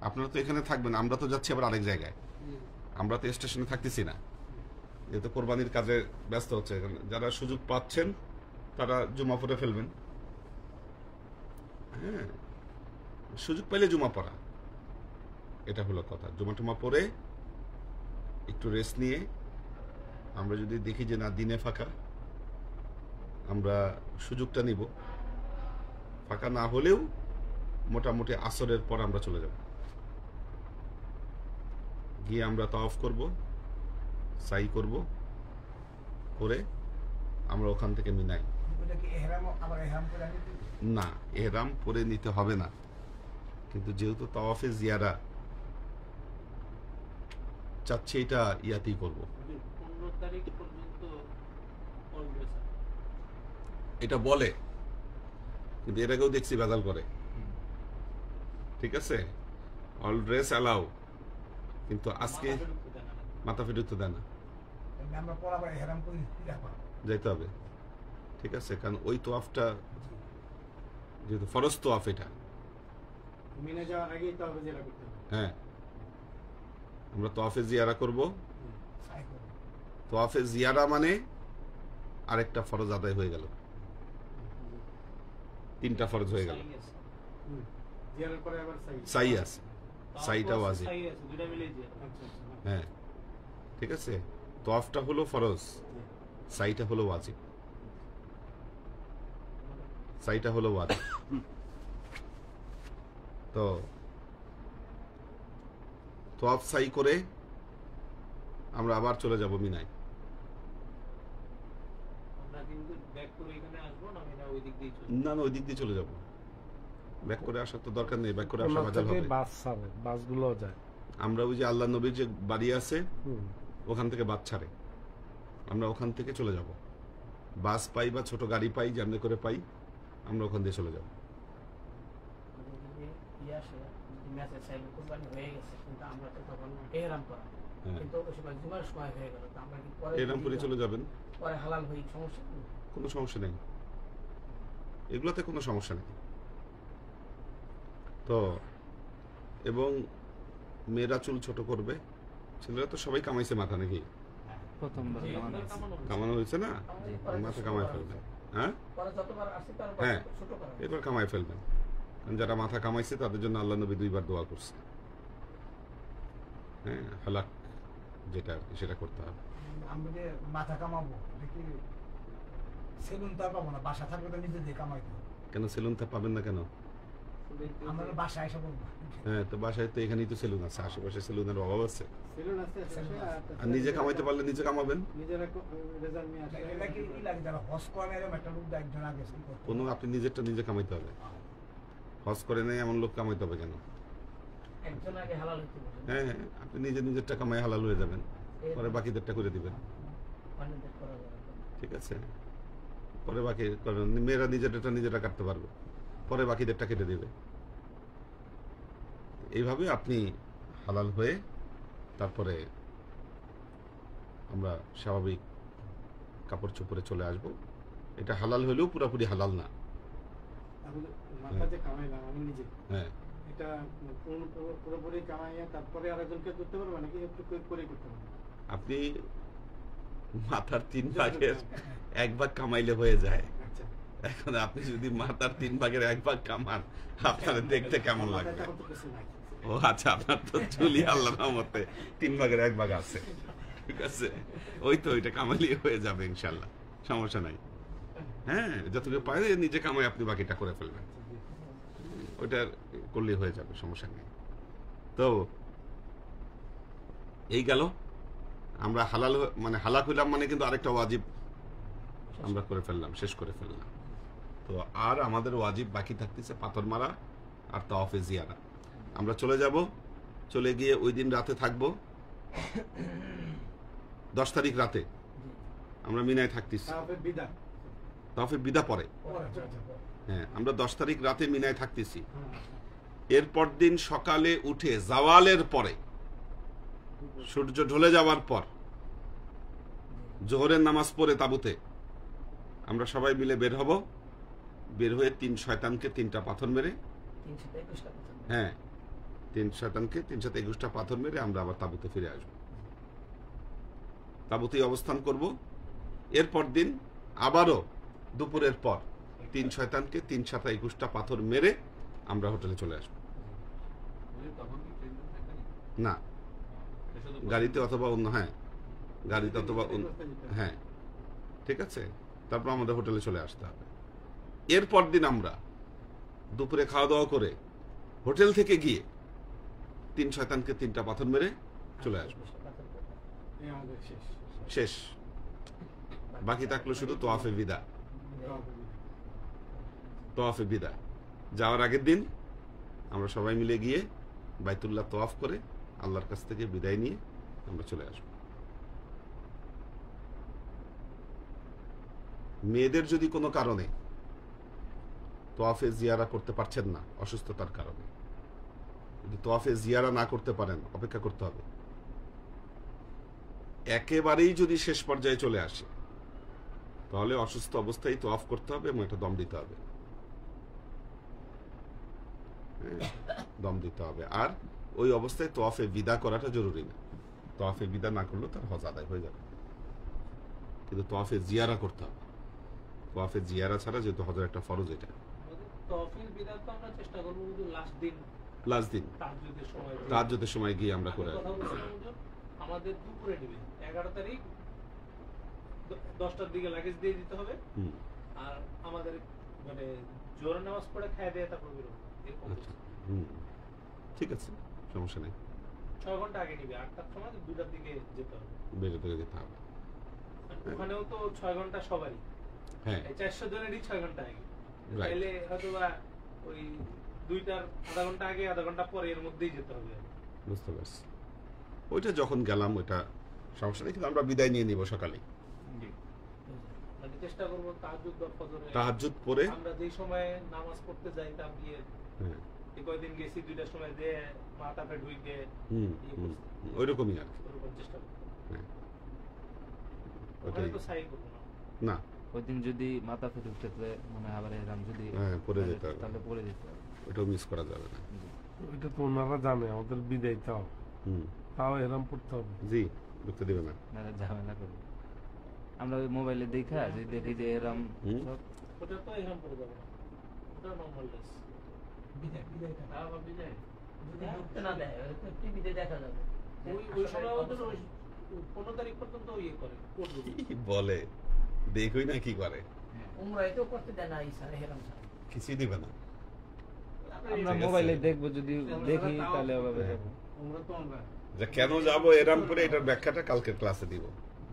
আপনারা তো এখানে থাকবেন, আমরা তো যাচ্ছি আবার আরেক জায়গায়। আমরা তো স্টেশনে থাকতেছি না, যেহেতু কোরবানির কাজে ব্যস্ত হচ্ছে। যারা সুযোগ পাচ্ছেন তারা জুমা পড়ে ফেলবেন। হ্যাঁ, সুযোগ পাইলে জুমা পড়া, এটা হলো কথা। জুমা টুমা পড়ে একটু রেস্ট নিয়ে আমরা যদি দেখি যে না দিনে ফাঁকা, আমরা সুযোগটা নিব। ফাঁকা না হলেও মোটামুটি আসরের পর আমরা চলে যাব। গিয়ে আমরা তাওয়াফ করব, সাই করব, করে আমরা ওখান থেকে মিনাই। না, এহরাম পরে নিতে হবে না, কিন্তু যেহেতু তাওয়াফে জিয়ারা চাচ্ছি এটা ইয়াতেই করব। 15 তারিখ পর্যন্ত all dress up। এটা বলে, কিন্তু এর আগেও দেখছি বাদাল করে। ঠিক আছে, অল ড্রেস অ্যালাউ, কিন্তু আজকে মাথা ঢুকতে দেয় না। মাথা ফেরত দেয় না, আমরা পরাবার হেরাম করি যাইতে হবে। ঠিক আছে, কারণ ওই তোয়াফটা যেহেতু ফরজ তোয়াফ, এটা মিনা যাওয়ার আগেই তো হবে জেরা করতে হবে। হ্যাঁ, আমরা তোয়াফে জিয়ারা করব। তোয়াফে জিয়ারা মানে আরেকটা ফরজ আদায় হয়ে গেল, 3টা ফরজ হয়ে গেল। সাই আছে। জিয়ারার পরে আবার সাই। সাই আছে, সাইটা ওয়াজিব। সাই আছে, দুটো মিলে জিয়ারা। আচ্ছা। হ্যাঁ, ঠিক আছে, তোয়াফটা হলো ফরজ, সাইটা হলো ওয়াজিব। সাইটা হলো ওয়াজিব। তো তোয়াফ সাই করে আমরা আবার চলে যাব মিনায়। আমরা কিন্তু ব্যাক করে এখানে আসবো না, মিনা ওই দিক দিয়ে চলে না না, ওই দিক দিয়ে চলে যাব। ব্যাক করে আসার তো দরকার নেই, ব্যাক করে আসা ওনার বাজার থেকে হবে। বাস ছাড়ে, বাসগুলো যায়। আমরা ওই যে আল্লাহ নবীর যে বাড়ি আছে হুম। ওখান থেকে বাস ছাড়ে, আমরা ওখান থেকে চলে যাব। বাস পাই বা ছোট গাড়ি পাই, যেমনি করে পাই আমরা ওখান দিয়ে চলে যাব। ম্যাচের সাইডে কোরবানি হয়ে গেছে, কিন্তু আমরা তো তখন এহরাম করা, হ্যাঁ, কিন্তু ওই সময় জুমার সময় হয়ে গেল, তো আমরা কি পরে এরামপুরে চলে যাবেন, পরে হালাল হই, সমস্যা নেই। কোনো সমস্যা নেই, এগুলোতে কোনো সমস্যা নেই। তো এবং মেয়েরা চুল ছোট করবে, ছেলেরা তো সবাই কামাইছে মাথা নাকি, প্রথমবার জি, কামানো আপনার হয়েছে। কামানো হয়েছে। কামানো হয়েছে না, পরে মাথা ছোট কামাই করা ফেলবেন। হয়েছে। হ্যাঁ, পরে যতবার আসি তার হ্যাঁ। ছোট করা হয়েছে। এবার কামাই ফেলবেন, কারণ যারা মাথা কামাইছে তাদের জন্য আল্লাহ নবী 2বার দোয়া করছে। হ্যাঁ, হালাক যেটা আর কি সেটা করতে হবে। আমরা যে মাথা কামাবো, দেখি সেলুন তো আর পাবো না, বাসা থাকলে তো নিজে দিয়ে কামাইতে হবে। কেন সেলুন তা পাবেন না কেন? আমরা তো বাসায় এসে বলবো হ্যাঁ, তো বাসায় তো এখানেই তো সেলুন আছে, আশেপাশে সেলুনের অভাব আছে। সেলুন আছে, আর নিজে কামাইতে পারলে নিজে কামাবেন। নিজেরা রেজাল্ট নিয়ে আসে। এটা কি ই লাগে, যারা হজ করে না এরকম একটা লোক একজন আগে ছিল। কোনো আপনি নিজেরটা নিজে কামাইতে হবে, হজ করে নেই এমন লোক কামাইতে হবে কেন? একজন আগে হালাল হইতে বলে, হ্যাঁ হ্যাঁ, আপনি নিজেরটা কামাই হালাল হয়ে যাবেন, পরে বাকিদেরটা করে দিবেন। অন্যদের করা যাবে না। ঠিক আছে, পরে বাকি করবেন। মেয়েরা নিজেরা কাটতে পারবে, পরে বাকিদেরটা কেটে দিবে। এইভাবে আপনি হালাল হয়ে তারপরে আমরা স্বাভাবিক কাপড় চোপড়ে চলে আসব। এটা হালাল হলেও পুরোপুরি হালাল না। আমি মাথা যে কামাইলাম আমি নিজে, হ্যাঁ, এটা পুরোপুরি কামাইয়া তারপরে আরেকজনকে করতে পারবো নাকি একটু করে করতে পারবো? আপনি মাথার 3 ভাগের 1 ভাগ কামাইলে হয়ে যায়। আচ্ছা, এখন আপনি যদি মাথার 3 ভাগের 1 ভাগ কামান, আপনার দেখতে কেমন লাগবে? মাথায় তো কিছু নাই। ও আচ্ছা, আপনার তো চুলি আল্লাহর রহমতে 3 ভাগের 1 ভাগ আছে। ঠিক আছে, ওই তো ওইটা কামালি হয়ে যাবে ইনশাল্লাহ, সমস্যা নাই। হ্যাঁ, যতটুকু পারে নিজে কামাই আপনি বাকিটা করে ফেলবেন, ওইটা করলেই হয়ে যাবে, সমস্যা নেই। তো এই গেল, আমরা হালাল মানে হালাক হইলাম, মানে কিন্তু আরেকটা ওয়াজিব আমরা করে ফেললাম, শেষ করে ফেললাম। তো আর আমাদের ওয়াজিব বাকি থাকতেছে পাথর মারা আর তাওয়াফে জিয়ারা। আমরা চলে যাব, চলে গিয়ে ওই দিন রাতে থাকবো। 10 তারিখ রাতে আমরা মিনায় থাকতেছি, তারপরে বিদা। তাওয়াফে বিদা পরে। হ্যাঁ, আমরা 10 তারিখ রাতে মিনায় থাকতেছি। এরপর দিন সকালে উঠে জাওয়ালের পরে, সূর্য ঢলে যাওয়ার পর, জোহরের নামাজ পড়ে তাবুতে আমরা সবাই মিলে বের হব। বের হয়ে 3 শয়তানকে 3টা পাথর মেরে, 321 টাকা। হ্যাঁ 3 শয়তানকে 321টা পাথর মেরে আমরা আবার তাবুতে ফিরে আসব। তাবুতেই অবস্থান করব। এরপর দিন আবারও দুপুরের পর 3 শয়তানকে 321টা পাথর মেরে আমরা হোটেলে চলে আসব। না, গাড়িতে অথবা অন্য, হ্যাঁ গাড়িতে অথবা হ্যাঁ, ঠিক আছে। তারপর আমাদের হোটেলে চলে আসতে হবে। এরপর দিন আমরা দুপুরে খাওয়া দাওয়া করে হোটেল থেকে গিয়ে 3 শয়তানকে 3টা পাথর মেরে চলে আসবো। এই আমাদের শেষ শেষ, বাকি থাকলো শুধু তোয়াফে বিদা। তোয়াফে বিদা যাওয়ার আগের দিন আমরা সবাই মিলে গিয়ে বাইতুল্লাহ তোয়াফ করে আল্লাহর কাছ থেকে বিদায় নিয়ে আমরা চলে আসবো। মেয়েদের যদি কোনো কারণে তোয়াফে জিয়ারা করতে পারছেন না, অসুস্থতার কারণে, যদি তোয়াফে জিয়ারা না করতে পারেন, অপেক্ষা করতে হবে। একেবারেই যদি শেষ পর্যায়ে চলে আসে, তাহলে অসুস্থ অবস্থায় তোয়াফ করতে হবে এবং একটা দম দিতে হবে। দম দিতে হবে। আর ওই অবস্থায় তোয়াফে বিদা করাটা জরুরি না। তোয়াফে বিদা না করলেও তার হজ আদায় হয়ে যাবে, কিন্তু তোয়াফে জিয়ারা করতে হবে। তোয়াফে জিয়ারা ছাড়া যেহেতু হজের একটা ফরজ, এটা তহফিল বিদাত তো আমরা চেষ্টা করবো লাস্ট দিন তাহাজ্জুদের সময় গিয়ে আমরা করে কথা বলছিলাম হুজুর, আমাদের দুপুরে দিবে 11 তারিখ 10টার দিকে লাগেজ দিয়ে দিতে হবে। আর আমাদের মানে জোহর নামাজ পড়ে খায় দিয়ে তারপর বেরোবো, এরকম। আচ্ছা, ঠিক আছে, সমস্যা নেই। 6 ঘন্টা আগে নিবে, 8টার সময় 2টার দিকে যেতে হবে, বেরো থেকে যেতে হবে। ওখানেও তো 6 ঘন্টা সবারই। হ্যাঁ, 400 জনেরই 6 ঘন্টা আগে। Right. তাহলে হয়তো বা ওই 2টার আধা ঘন্টা আগে আধা ঘন্টা পরে এর মধ্যেই যেতে হবে। বুঝতে পারছি। ওইটা যখন গেলাম ওইটা সমস্যা নেই, কিন্তু আমরা বিদায় নিয়ে নিব সকালে। মানে চেষ্টা করবো তাহাজ্জুদ বা ফজরে, তাহাজ্জুদ পরে আমরা যেই সময় নামাজ পড়তে যাইতাম গিয়ে, হ্যাঁ, এই কয়দিন গেছি 2টার সময় যে মাথা পে ঢুকে ওইরকমই আর কি। ওরকম চেষ্টা করবো। হ্যাঁ, ওখানে ওটাই। তো সাই করবো না। না, ওই দিন যদি মাথা ফেটে উঠতে মনে হয় আবার এরাম যদি হ্যাঁ, পরে যেতে হবে। তাহলে পরে যেতে হবে। ওটাও মিস করা যাবে না। ওইটা তো ওনারা জানে আমাদের বিদায় তাও তাও এরম পড়তে হবে। জি, ঢুকতে দিবে না। না ঝামেলা করবে। আমরা ওই মোবাইলে দেখা যে দেখি যে এরাম সব ওটা তো এরকম করে যাবে না, ওটা নর্মাল ড্রেস। বিদায় বিদায়টা বিজয় যদি ঢুকতে না দেয় টিভিতে দেখা যাবে। ওই সময় ওদের 15 তারিখ পর্যন্ত ইয়ে করে করবে। কি বলে, দেখই না কি করে, উমরা এটাও করতে দেয় না ইসা হেরাম ছাড়া। কিছুই দিবে না। আমরা ঠিক আছে। মোবাইলে দেখবো, যদি দেখি তাহলে ওভাবে যাবো। আমরা তো আমরা যে কেন যাব এরাম করে, এটার ব্যাখ্যাটা কালকের ক্লাসে দিব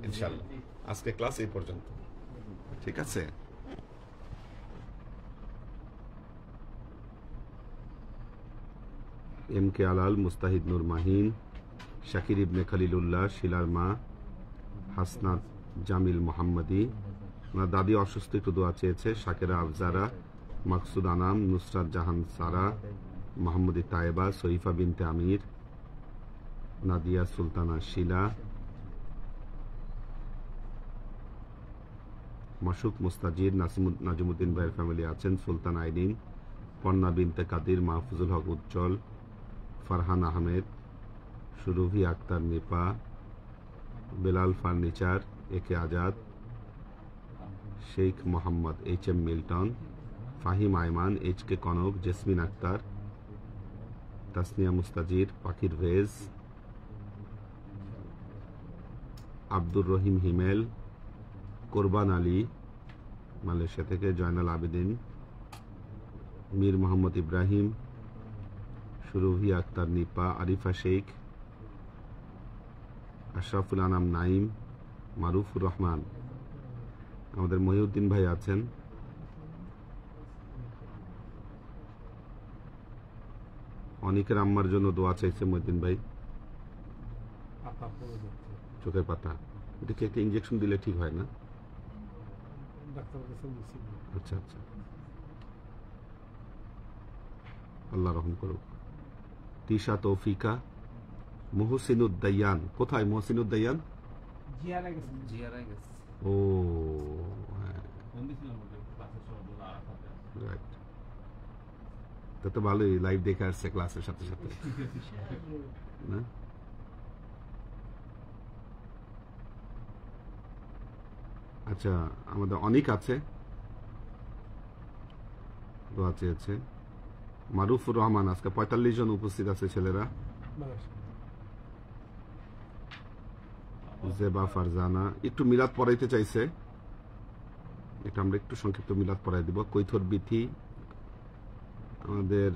ইনশাআল্লাহ। আজকে ক্লাস এই পর্যন্ত, ঠিক আছে। এম কে আলাল, মুস্তাহিদ নূর মাহিন, শাকির ইবনে খলিলুল্লাহ, শিলার মা, হাসনাত জামিল মোহাম্মদী, ওনার দাদি অসুস্থ, একটু দোয়া চেয়েছে। শাকেরা আফজারা, মাকসুদ আনাম, নুসরাত জাহান সারা, মোহাম্মদী তায়েবা, সৈফা বিনতে আমির, নাদিয়া সুলতানা শিলা, মাসুক মুস্তাজির, নাজিমুদ্দিন ভাইয়ের ফ্যামিলি আছেন, সুলতান Aidin, Panna Binte Kadir, Mahfuzul Haque Ujjwal, Farhan Ahmed, Surovi Akter Nipa, Belal furniture, AK Azad, Sheikh Mohammad H M Milton, Fahim Ayman, H K Konok, Jasmin Akter, Tasnia Mustajir, পাখির ভেজ, আব্দুর রহিম হিমেল, কোরবান আলী মালয়েশিয়া থেকে, জয়নাল আবেদিন, মীর মোহাম্মদ ইব্রাহিম, সুরভি আক্তার নিপা, আরিফা শেখ, আশরাফুল আনাম নাইম, মারুফুর রহমান, আমাদের মহিউদ্দিন ভাই আছেন, অনেকের আম্মার জন্য দোয়া চাইছে মহিউদ্দিন ভাই। পাতা পড়ে যাচ্ছে, চোখের পাতা, এটা কি একটা ইঞ্জেকশন দিলে ঠিক হয় না? ডাক্তার কাছে নিয়েছি। আচ্ছা আচ্ছা, আল্লাহ রহম করুক। তিশা তৌফিকা, মোহসিনুদ্দায়ান, কোথায় মোহসিনুদ্দায়ান? জিয়ারা গেছে জিয়ারাই গেছে। ও হ্যাঁ, রাইট। তা তো ভালোই, লাইভ দেখে আসছে ক্লাসের সাথে সাথে না? আচ্ছা, আমাদের অনেক আছে, দোয়া চেয়েছে। মারুফুর রহমান, আজকে 45 জন উপস্থিত আছে ছেলেরা। জেবা ফারজানা একটু মিলাদ পড়াইতে চাইছে, এটা আমরা একটু সংক্ষিপ্ত মিলাদ পড়াই দিব। কৈথর বিথি, আমাদের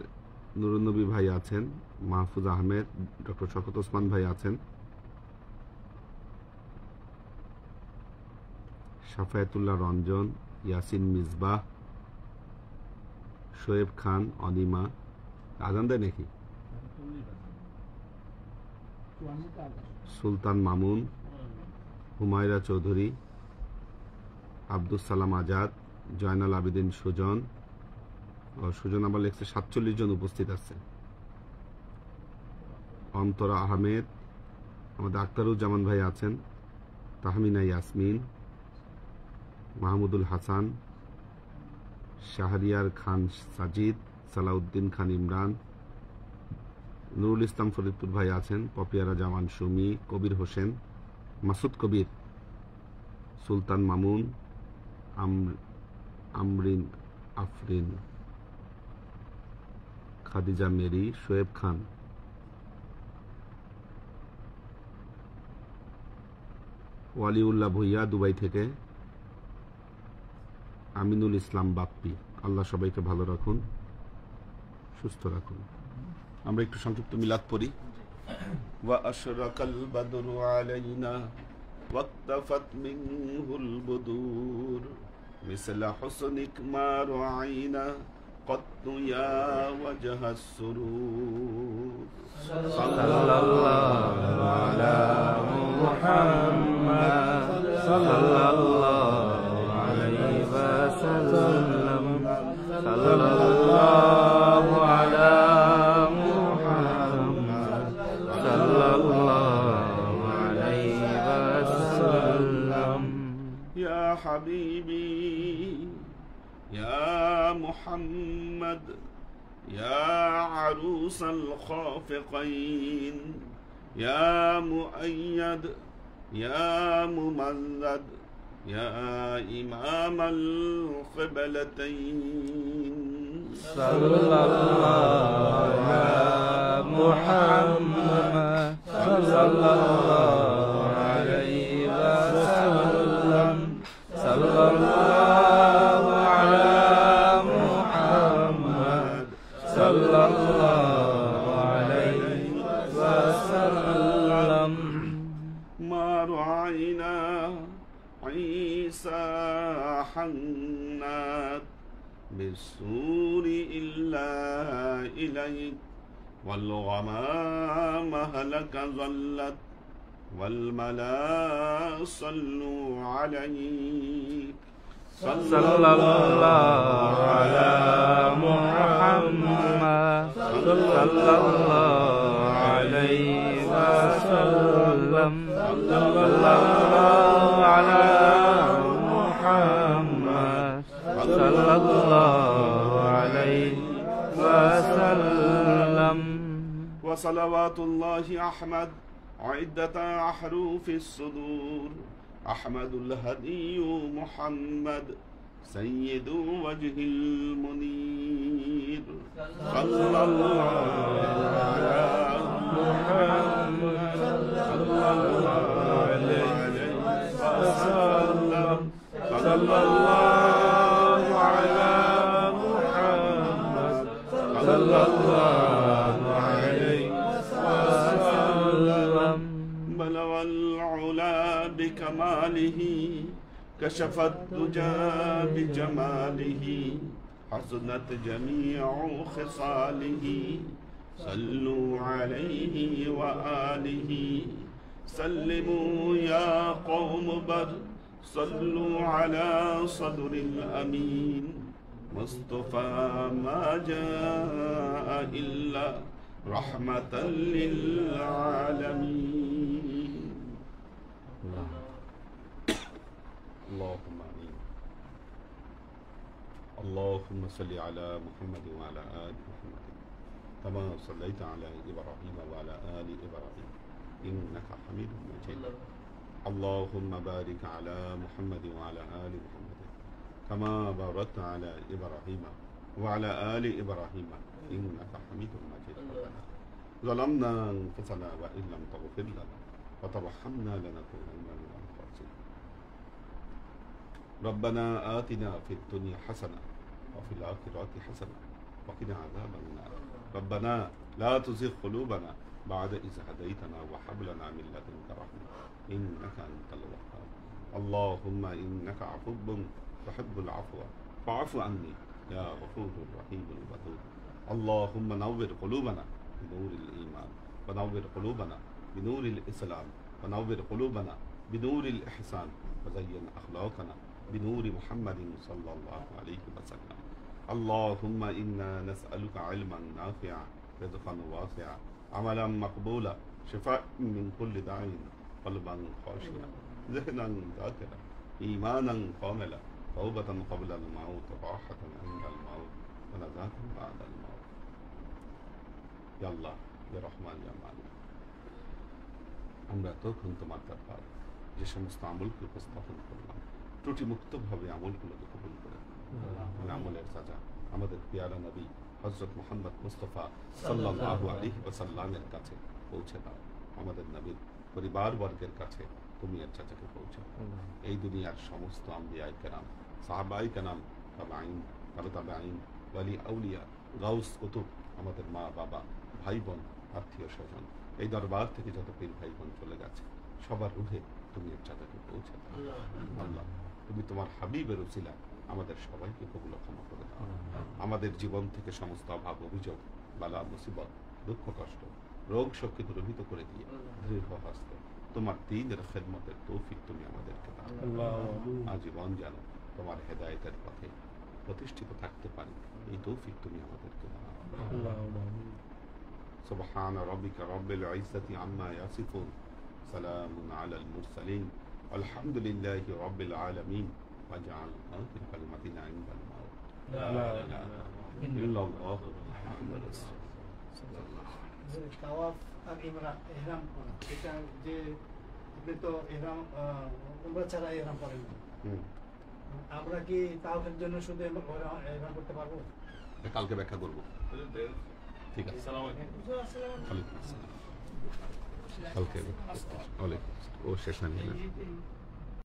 নুরুন্নবী ভাই আছেন, মাহফুজ আহমেদ, ডক্টর শওকত ওসমান ভাই আছেন, শাফায়েতুল্লাহ রঞ্জন, ইয়াসিন মিসবাহ, শোয়েব খান, অনিমা। আজান দেয় নাকি? সুলতান মামুন, হুমায়রা চৌধুরী, আব্দুস সালাম আজাদ, জয়নাল আবেদিন সুজন। সুজন আবার লেখছে 47 জন উপস্থিত আছে। অন্তরা আহমেদ, আমাদের আক্তারুজ্জামান ভাই আছেন, তাহমিনা ইয়াসমিন, মাহমুদুল হাসান, শাহরিয়ার খান সাজিদ, সালাউদ্দিন খান ইমরান, নুরুল ইসলাম ফরিদপুর ভাই আছেন, পপিয়ারা জামান সুমি, কবির হোসেন, মাসুদ কবির, সুলতান মামুন, আমরিন আফরিন, খাদিজা মেরি, শোয়েব খান, ওয়ালিউল্লাহ ভুইয়া দুবাই থেকে, আমিনুল ইসলাম বাপ্পি। আল্লাহ সবাইকে ভালো রাখুন, সুস্থ রাখুন। আমরা একটু সংক্ষিপ্ত মিলাদ পড়ি। ওয়া আশরাকাল বাদরু আলাইনা ওয়াক্তাফাত মিনহুল বুদুর মিসলা হুসনিক মা রাআইনা قط يا وجه السرور صلى الله على محمد صلى الله عليه وسلم صلى الله على محمد صلى الله عليه وسلم يا حبيبي يا محمد يا عروس الخافقين يا مؤيد يا ممجد يا إمام القبلتين صلى الله على محمد صلى الله عليه وسلم صلى الله على محمد صلى الله عليه وسلم ما رعينا عيسى حنات بالسور إلا إليك والغمام هلك ظلت والملا صلوا عليك صلى الله على محمد صلى الله عليه وسلم صلى الله على محمد صلى الله عليه وسلم وصلوات الله أحمد عدة أحرف الصدور أحمد الهدي محمد سيد وجه المنير صلى الله على محمد صلى الله عليه وسلم صلى الله على محمد صلى الله عليه وسلم بلغ العلا بكماله كشف الدجى بجماله حسنت جميع خصاله صلوا عليه وآله سلموا يا قوم بر صلوا على صدر الأمين مصطفى ما جاء إلا رحمة للعالمين اللهم آمين اللهم صل على محمد وعلى آل محمد كما صليت على إبراهيم وعلى آل إبراهيم إنك حميد مجيد اللهم بارك على محمد وعلى آل محمد كما باركت على إبراهيم وعلى آل إبراهيم إنك حميد مجيد ظلمنا أنفسنا وإن لم تغفر لنا وترحمنا لنكونن من الخاسرين ربنا آتنا في الدنيا حسنة وفي الآخرة حسنة وقنا عذاب النار ربنا لا تزغ قلوبنا بعد إذ هديتنا وهب لنا من لدنك رحمة إنك أنت الوهاب اللهم إنك عفو تحب العفو فاعف عني يا غفور رحيم الودود اللهم نور قلوبنا بنور الإيمان ونور قلوبنا بنور الإسلام ونور قلوبنا بنور الإحسان وزين أخلاقنا بنور محمد صلى الله عليه وسلم اللهم إنا نسألك علما نافعا رزقا واسعا عملا مقبولا شفاء من كل داع قلبا خاشعا ذهنا ذاكرا إيمانا كاملا توبة قبل الموت راحة عند الموت ونجاة بعد الموت يا الله يا رحمن يا مالك আমরা তখন তোমার দরবার যে সমস্ত আমলকে উপস্থাপন করলাম ত্রুটি মুক্তভাবে আমলগুলোকে কবুল করে তুমি আমলের সাজা আমাদের পেয়ারা নবী হযরত মুহাম্মদ মুস্তাফা সাল্লাল্লাহু আলাইহি ওয়াসাল্লামের কাছে পৌঁছে দাও আমাদের নবীর পরিবার বর্গের কাছে তুমি এর চাচাকে পৌঁছে এই দুনিয়ার সমস্ত আম্বিয়ায়ে কেরাম সাহাবায়ে কেরাম তাবেঈন তাবেঈন ওয়ালি আউলিয়া গাউস কুতুব আমাদের মা বাবা ভাই বোন আত্মীয় স্বজন এই দরবার থেকে যত পীর ভাই বোন চলে গেছে সবার রুহে তুমি এর চাচাকে পৌঁছে দাও আল্লাহ তুমি তোমার হাবিবের উসিলা আমাদের সবাইকে কবুল ক্ষমা করে দাও আমাদের জীবন থেকে সমস্ত অভাব অভিযোগ বালা মুসিবত দুঃখ কষ্ট রোগ শোককে দূরীভূত করে দিয়ে দৃঢ় হস্তে তোমার দ্বীনের খেদমতের তৌফিক তুমি আমাদেরকে দাও আজীবন যেন তোমার হেদায়েতের পথে প্রতিষ্ঠিত থাকতে পারি এই তৌফিক তুমি আমাদেরকে দাও سبحان ربك رب العزة عما يصفون سلام على المرسلين والحمد لله رب العالمين واجعل آخر كلمتنا عند الموت لا إله إلا الله محمد رسول الله যে তাওয়াফ আর ইহরাম করা এটা যে আপনি তো ইহরাম উমরা ছাড়া ইহরাম করেন না। আমরা কি তাওয়াফের জন্য শুধু ইহরাম করতে পারবো? কালকে ব্যাখ্যা করবো ঠিক আছে কালকে ওয়ালাইকুম আসসালাম ও শেষ না